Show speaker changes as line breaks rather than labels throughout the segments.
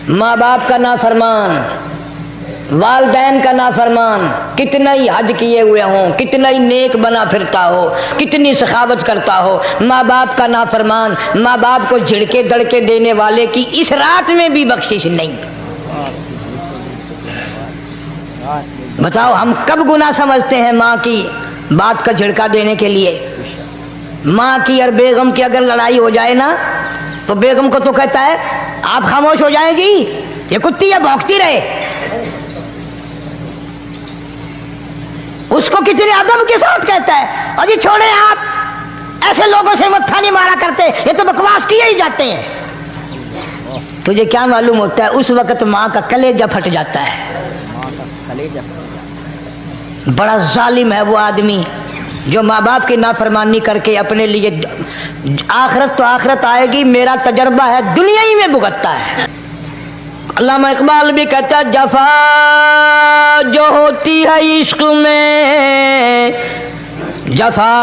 ماں باپ کا نافرمان، والدین کا نافرمان، کتنا ہی حج کیے ہوئے ہوں، کتنا ہی نیک بنا پھرتا ہو، کتنی سخاوت کرتا ہو، ماں باپ کا نافرمان، ماں باپ کو جھڑکے دڑکے دینے والے کی اس رات میں بھی بخشش نہیں۔ بتاؤ ہم کب گناہ سمجھتے ہیں ماں کی بات کا جھڑکا دینے کے لیے؟ ماں کی اور بیگم کی اگر لڑائی ہو جائے نا تو بیگم کو تو کہتا ہے آپ خاموش ہو جائیں گی، یہ کتی یا بھونکتی رہے۔ اس کو کتنے ادب کے ساتھ کہتا ہے اور یہ چھوڑے آپ ایسے لوگوں سے متھا نہیں مارا کرتے، یہ تو بکواس کیے ہی جاتے ہیں۔ تجھے کیا معلوم ہوتا ہے اس وقت ماں کا کلیجہ پھٹ جاتا ہے۔ بڑا ظالم ہے وہ آدمی جو ماں باپ کی نافرمانی کر کے اپنے لیے آخرت تو آخرت آئے گی، میرا تجربہ ہے دنیا ہی میں بھگتتا ہے۔ علامہ اقبال بھی کہتا ہے جفا جو ہوتی ہے عشق میں، جفا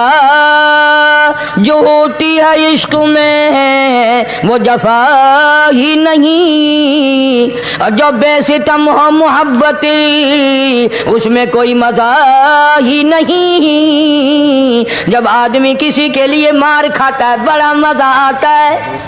جو ہوتی ہے عشق میں وہ جفا ہی نہیں، اور جو بے ستم ہو محبت اس میں کوئی مزہ ہی نہیں۔ جب آدمی کسی کے لیے مار کھاتا ہے بڑا مزہ آتا ہے۔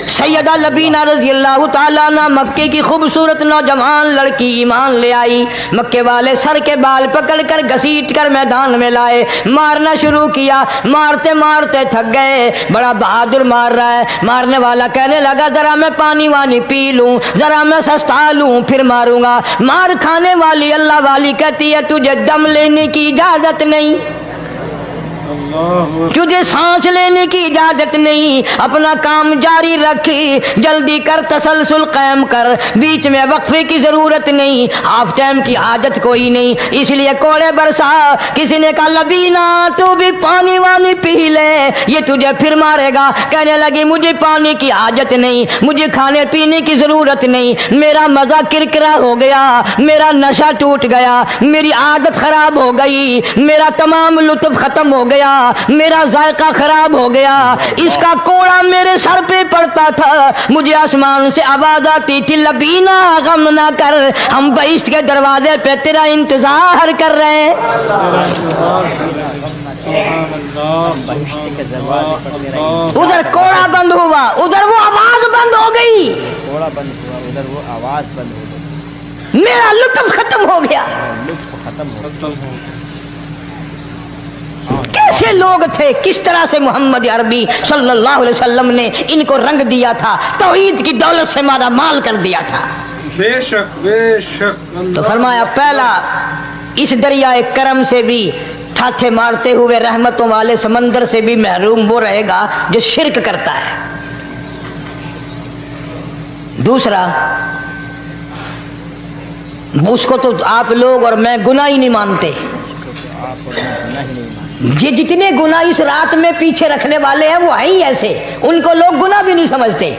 سیدہ لبینہ رضی اللہ تعالیٰ عنہ مکے کی خوبصورت نوجوان لڑکی ایمان لے آئی، مکے والے سر کے بال پکڑ کر گھسیٹ کر میدان میں لائے، مارنا شروع کیا، مارتے مارتے تھک گئے، بڑا بہادر مار رہا ہے۔ مارنے والا کہنے لگا ذرا میں پانی وانی پی لوں، ذرا میں سستا لوں پھر ماروں گا۔ مار کھانے والی اللہ والی کہتی ہے تجھے دم لینے کی اجازت نہیں، تجھے سانس لینے کی اجازت نہیں، اپنا کام جاری رکھ، جلدی کر، تسلسل قائم کر، بیچ میں وقفے کی ضرورت نہیں، ہاف ٹائم کی حاجت کوئی نہیں، اس لیے کوڑے برسا۔ کسی نے کہا لبینہ تو بھی پانی وانی پی لے، یہ تجھے پھر مارے گا۔ کہنے لگی مجھے پانی کی حاجت نہیں، مجھے کھانے پینے کی ضرورت نہیں، میرا مزہ کرکرا ہو گیا، میرا نشہ ٹوٹ گیا، میری عادت خراب ہو گئی، میرا تمام لطف ختم ہو گیا، میرا ذائقہ خراب ہو گیا، اس کا کوڑا میرے سر پہ پڑتا تھا، مجھے آسمان سے آواز آتی تھی لبینہ غم نہ کر، ہم بہشت کے دروازے پہ تیرا انتظار کر رہے ہیں۔ ادھر کوڑا بند ہوا، ادھر وہ آواز بند ہو گئی،
کوڑا بند ہوا، ادھر وہ آواز بند ہو گئی،
میرا لطف ختم ہو گیا۔ کیسے لوگ تھے، کس طرح سے محمد عربی صلی اللہ علیہ وسلم نے ان کو رنگ دیا تھا، توحید کی دولت سے مالا مال کر دیا تھا۔
بے شک بے شک۔
تو فرمایا پہلا اس دریائے کرم سے بھی ٹھاٹھے مارتے ہوئے رحمتوں والے سمندر سے بھی محروم وہ رہے گا جو شرک کرتا ہے۔ دوسرا اس کو تو آپ لوگ اور میں گناہ ہی نہیں مانتے، یہ جتنے گناہ اس رات میں پیچھے رکھنے والے ہیں وہ ہیں ہی ایسے، ان کو لوگ گناہ بھی نہیں سمجھتے۔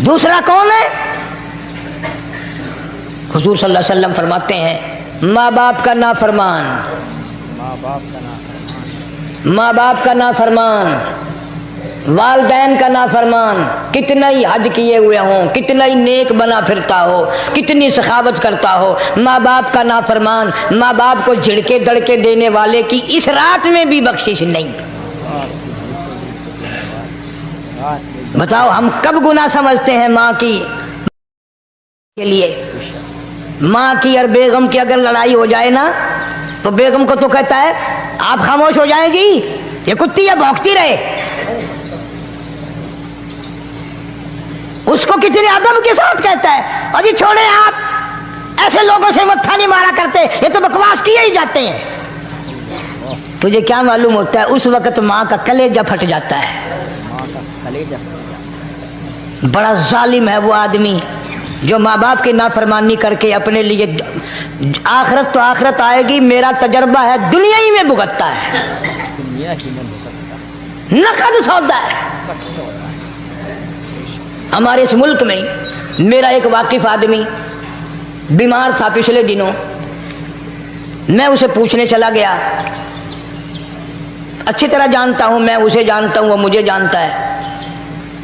دوسرا کون ہے؟ حضور صلی اللہ علیہ وسلم فرماتے ہیں ماں باپ کا نافرمان، ماں باپ کا نافرمان، والدین کا نافرمان، کتنا ہی حج کیے ہوئے ہوں، کتنا ہی نیک بنا پھرتا ہو، کتنی سخاوت کرتا ہو، ماں باپ کا نافرمان، ماں باپ کو جھڑکے دڑکے دینے والے کی اس رات میں بھی بخشش نہیں۔ بتاؤ ہم کب گناہ سمجھتے ہیں ماں کی کے لیے؟ ماں کی اور بیگم کی اگر لڑائی ہو جائے نا تو بیگم کو تو کہتا ہے آپ خاموش ہو جائیں گی، یہ کتی یا بھونکتی رہے۔ اس کو کتنے ادب کے ساتھ کہتا ہے اور یہ چھوڑے آپ ایسے لوگوں سے متھا نہیں مارا کرتے، یہ تو بکواس کیے ہی جاتے ہیں۔ تجھے کیا معلوم ہوتا ہے اس وقت ماں کا کلیجہ پھٹ جاتا ہے۔ بڑا ظالم ہے وہ آدمی جو ماں باپ کی نافرمانی کر کے اپنے لیے آخرت تو آخرت آئے گی، میرا تجربہ ہے دنیا ہی میں بھگتتا ہے، نقد سودا ہے۔ ہمارے اس ملک میں میرا ایک واقف آدمی بیمار تھا پچھلے دنوں، میں اسے پوچھنے چلا گیا، اچھی طرح جانتا ہوں، میں اسے جانتا ہوں، وہ مجھے جانتا ہے۔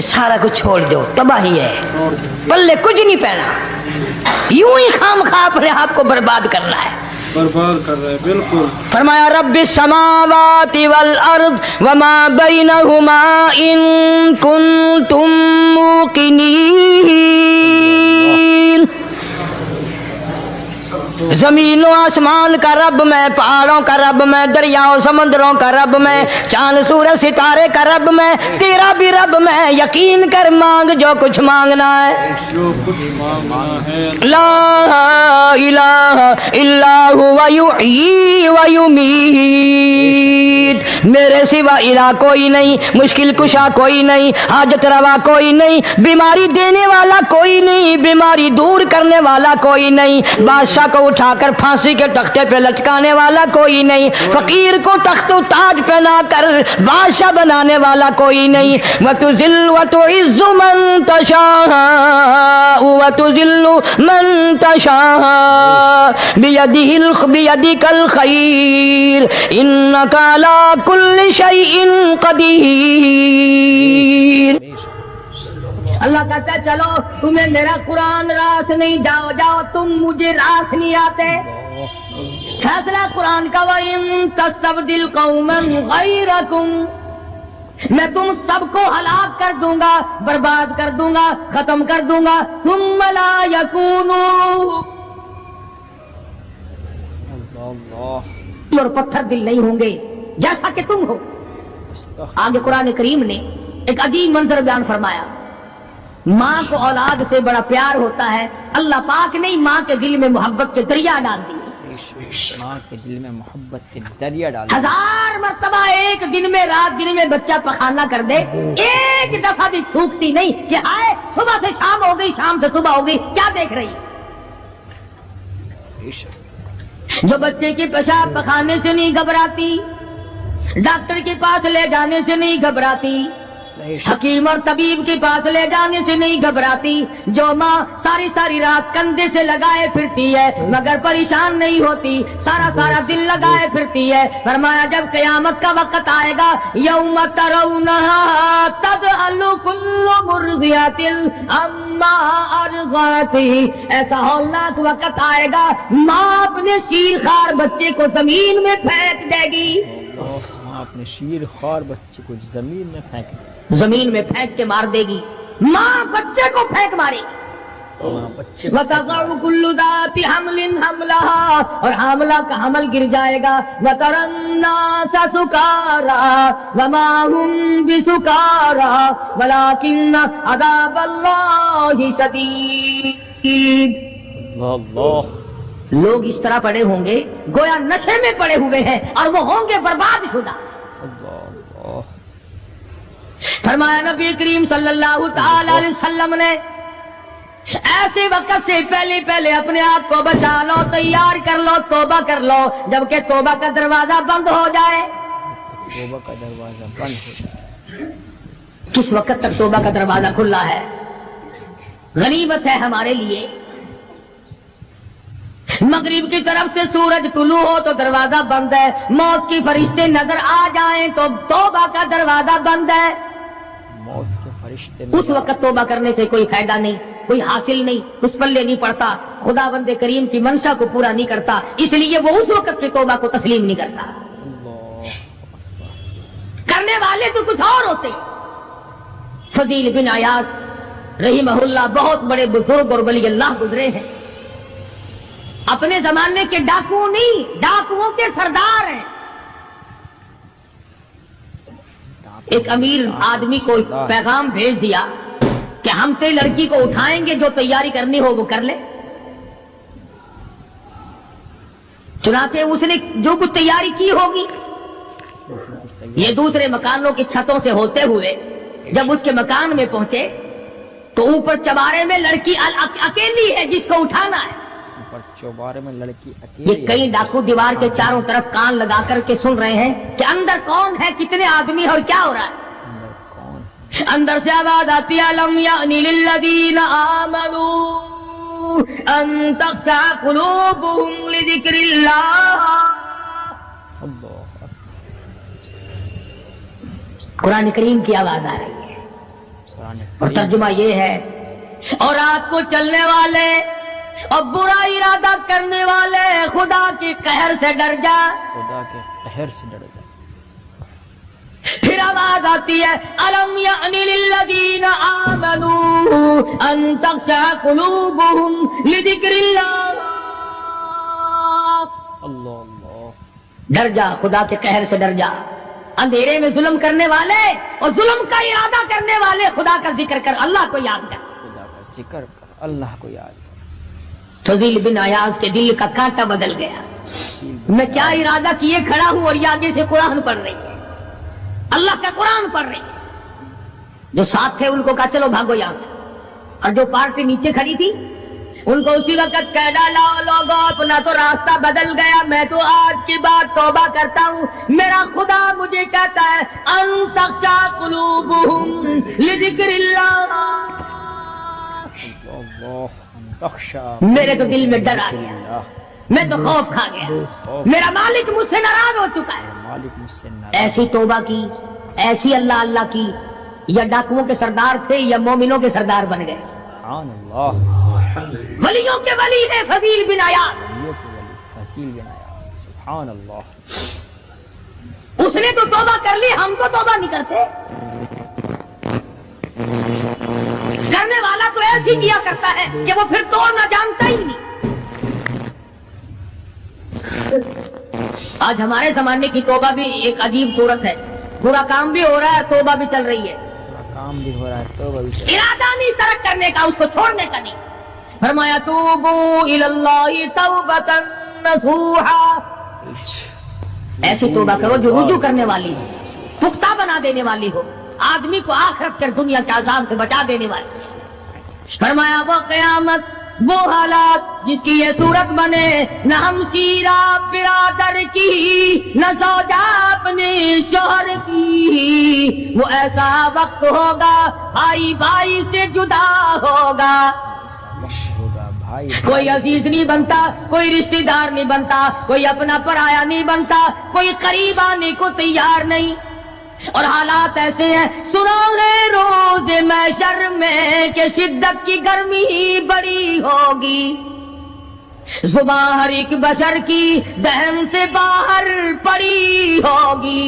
یہ سارا کچھ چھوڑ دو، تباہی ہے،
چھوڑ دو،
پلے کچھ نہیں پہنا، یوں ہی خام خواہ اپنے آپ کو برباد کرنا ہے۔
برباد کر رہے ہیں، بالکل۔
فرمایا رب السماوات والارض وما بینہما ان کنتم موقنین، زمین و آسمان کا رب میں، پہاڑوں کا رب میں، دریاؤں سمندروں کا رب میں، چاند سورج ستارے کا رب میں، تیرا بھی رب میں، یقین کر مانگ جو کچھ مانگنا ہے۔
جو کچھ مانگنا ہے،
لا الہ الا هو یحیی و یمیت، میرے سوا الہ کوئی نہیں، مشکل کشا کوئی نہیں، حاجت روا کوئی نہیں، بیماری دینے والا کوئی نہیں، بیماری دور کرنے والا کوئی نہیں، بادشاہ کو اٹھا کر پھانسی کے تختے پہ لٹکانے والا کوئی نہیں، فقیر کو تخت و تاج پہنا کر بادشاہ بنانے والا کوئی نہیں۔ وَتُذِلُّ وَتُعِزُّ مَن تَشَاءُ وَتُذِلُّ مَن تَشَاءُ بِيَدِكَ الْخَيْرُ إِنَّكَ عَلَى كُلِّ شَيْءٍ قَدِيرٌ۔ اللہ کہتا ہے چلو تمہیں میرا قرآن راس نہیں، جاؤ جاؤ، تم مجھے راس نہیں آتے۔ فیصلہ قرآن کا وَإِن تَسْتَبْدِلْ قَوْمًا غَيْرَكُمْ، میں تم سب کو ہلاک کر دوں گا، برباد کر دوں گا، ختم کر دوں گا، ثُمَّ لَا يَكُونُوا، اور پتھر دل نہیں ہوں گے جیسا کہ تم ہو۔ آگے قرآن کریم نے ایک عجیب منظر بیان فرمایا، ماں کو اولاد سے بڑا پیار ہوتا ہے، اللہ پاک نے ماں کے دل میں محبت کے دریا ڈال دی،
ماں کے دل میں محبت کے دریا ڈال۔
1000 مرتبہ ایک دن میں، رات دن میں بچہ پخانا کر دے، ایک دفعہ بھی تھوکتی نہیں کہ آئے صبح سے شام ہو گئی، شام سے صبح ہو گئی، کیا دیکھ رہی؟ جو بچے کے پیشاب پخانے سے نہیں گھبراتی، ڈاکٹر کے پاس لے جانے سے نہیں گھبراتی، حکیم اور طبیب کے پاس لے جانے سے نہیں گھبراتی، جو ماں ساری ساری رات کندھے سے لگائے پھرتی ہے مگر پریشان نہیں ہوتی، سارا سارا دل لگائے پھرتی ہے، فرمایا جب قیامت کا وقت آئے گا، یوم ترونہا تذہل کل مرضعۃ عما ارضعت، ایسا ہولناک وقت آئے گا ماں اپنے شیر خوار بچے کو زمین میں پھینک دے گی،
ماں اپنے شیر خوار بچے کو زمین میں پھینک دے،
زمین میں پھینک کے مار دے گی، ماں بچے کو پھینک مارے گی، وَتَضَعُ كُلُّ ذَاتِ حَمْلٍ حَمْلَهَا، اور حاملہ کا حمل گر جائے گا، وَتَرَى النَّاسَ سُكَارَىٰ وَمَا هُمْ بِسُكَارَىٰ وَلَٰكِنَّ عَذَابَ اللَّهِ شَدِيدٌ۔
اللہ،
لوگ اس طرح پڑے ہوں گے گویا نشے میں پڑے ہوئے ہیں، اور وہ ہوں گے برباد شدہ۔ فرمایا نبی کریم صلی اللہ تعالی علیہ وسلم نے ایسے وقت سے پہلے اپنے آپ کو بچا لو، تیار کر لو، توبہ کر لو، جبکہ توبہ کا دروازہ بند ہو جائے۔
توبہ کا دروازہ بند ہو جائے،
کس وقت تک توبہ کا دروازہ کھلا ہے؟ غنیمت ہے ہمارے لیے، مغرب کی طرف سے سورج طلوع ہو تو دروازہ بند ہے، موت کی فرشتے نظر آ جائیں تو توبہ کا دروازہ بند ہے،
موت کے فرشتے
اس وقت توبہ کرنے سے کوئی فائدہ نہیں، کوئی حاصل نہیں، کچھ پلے نہیں پڑتا، خدا بند کریم کی منشا کو پورا نہیں کرتا، اس لیے وہ اس وقت کی توبہ کو تسلیم نہیں کرتا۔ کرنے والے تو کچھ اور ہوتے ہیں۔ فضیل بن عیاض رحمہ اللہ بہت بڑے بزرگ اور ولی اللہ گزرے ہیں، اپنے زمانے کے ڈاکو نہیں، ڈاکوؤں کے سردار ہیں۔ ایک امیر آدمی کو پیغام بھیج دیا کہ ہم تے لڑکی کو اٹھائیں گے، جو تیاری کرنی ہو وہ کر لے۔ چنانچہ اس نے جو کچھ تیاری کی ہوگی، یہ دوسرے مکانوں کی چھتوں سے ہوتے ہوئے جب اس کے مکان میں پہنچے تو اوپر چوارے میں لڑکی اکیلی ہے جس کو اٹھانا ہے۔
چوبارے میں لڑکی
یہ
اکیلی
کئی ڈاکو دیوار کے چاروں طرف کان لگا کر کے سن رہے ہیں کہ اندر کون ہے، کتنے آدمی اور کیا ہو رہا ہے۔ اندر سے آواز آتی ہے لم یأن للذین آمنوا ان تخشع قلوبهم لذکر اللہ۔ قرآن کریم کی آواز آ رہی ہے،
قرآن
اور ترجمہ یہ ہے، اور رات کو چلنے والے اور برا ارادہ کرنے والے خدا کے قہر سے ڈر جا.
خدا کے قہر سے ڈر جائے.
پھر آواز آتی ہے الم یعن للذین آمنوا ان تخشع قلوبهم لذکر اللہ.
اللہ اللہ.
ڈر جا، خدا کے قہر سے ڈر جا. اندھیرے میں ظلم کرنے والے اور ظلم کا ارادہ کرنے والے خدا کا ذکر کر، اللہ کو یاد کر.
خدا کا ذکر کر، اللہ کو یاد کر.
فضیل بن عیاض کے دل کا کانٹا بدل گیا. میں کیا ارادہ کیے کھڑا ہوں اور یہ آگے سے قرآن پڑھ رہی ہے، اللہ کا قرآن پڑھ رہی ہے. جو ساتھ تھے ان کو کہا چلو بھاگو یہاں سے، اور جو پارٹی نیچے کھڑی تھی ان کو اسی وقت کہہ ڈالا لوگوں اپنا تو راستہ بدل گیا، میں تو آج کی بات توبہ کرتا ہوں. میرا خدا مجھے کہتا ہے ان تخشع قلوبهم لذکر اللہ. میرے تو دل میں ڈر آ گیا، میں تو خوف کھا گیا. میرا مالک مجھ سے ناراض ہو چکا ہے.
مالک مجھ سے ناراض.
ایسی توبہ کی، ایسی اللہ اللہ کی. یا ڈاکوؤں کے سردار تھے یا مومنوں کے سردار بن گئے.
سبحان اللہ.
ولیوں کے ولی ہے فضیل بن عیاض.
ولیوں کے ولی فضیل بن عیاض. سبحان اللہ.
اس نے تو توبہ کر لی، ہم تو توبہ نہیں کرتے. کرنے والا تو ایسی کیا کرتا ہے کہ وہ پھر توڑنا جانتا ہی نہیں. آج ہمارے زمانے کی توبہ بھی ایک عجیب صورت ہے. برا کام بھی ہو رہا ہے، توبہ بھی چل رہی ہے.
کام بھی ہو رہا ہے، توبہ بھی.
ارادہ نہیں ترک کرنے کا، اس کو چھوڑنے کا نہیں. فرمایا توبو الی اللہ توبۃ نصوحا. ایسی توبہ کرو جو رجوع کرنے والی ہو، پختہ بنا دینے والی ہو، آدمی کو آخرت کر دنیا کے عذاب سے بچا دینے والی. فرمایا وہ قیامت، وہ حالات جس کی یہ صورت بنے، نہ ہم شیرہ برادر کی، نہ زوجہ اپنے شوہر کی. وہ ایسا وقت ہوگا بھائی بھائی سے جدا ہوگا. کوئی عزیز نہیں بنتا، کوئی رشتہ دار نہیں بنتا، کوئی اپنا پرایا نہیں بنتا، کوئی قریب آنے کو تیار نہیں. اور حالات ایسے ہیں، سنو گے روز محشر میں کہ شدت کی گرمی بڑی ہوگی. زباں ہر ایک بشر کی دہن سے باہر پڑی ہوگی.